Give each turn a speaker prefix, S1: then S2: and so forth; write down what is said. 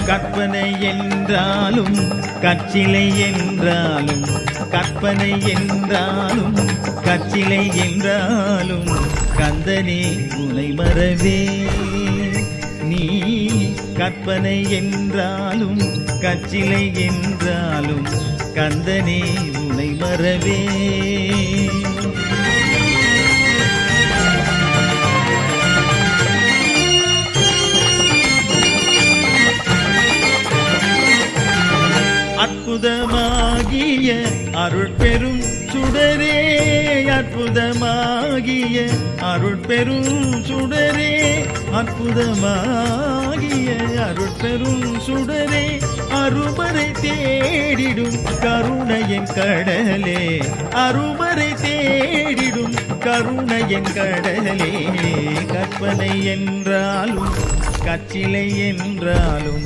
S1: கற்பனை என்றாலும் கச்சிலை என்றாலும் கற்பனை என்றாலும் கச்சிலை என்றாலும் கந்தனே உனை மறவே நீ கற்பனை என்றாலும் கச்சிலை என்றாலும் கந்தனே உனை மறவே அற்புதமாகிய அருள் பெரும் சுடரே அற்புதமாகிய அருள் பெரும் சுடரே அற்புதமாகிய அருள் பெரும் சுடரே அருமறை தேடிடும் கருணையின் கடலே அருமறை தேடிடும் கருணையின் கடலே கற்பனை என்றாலும் கச்சிலை என்றாலும்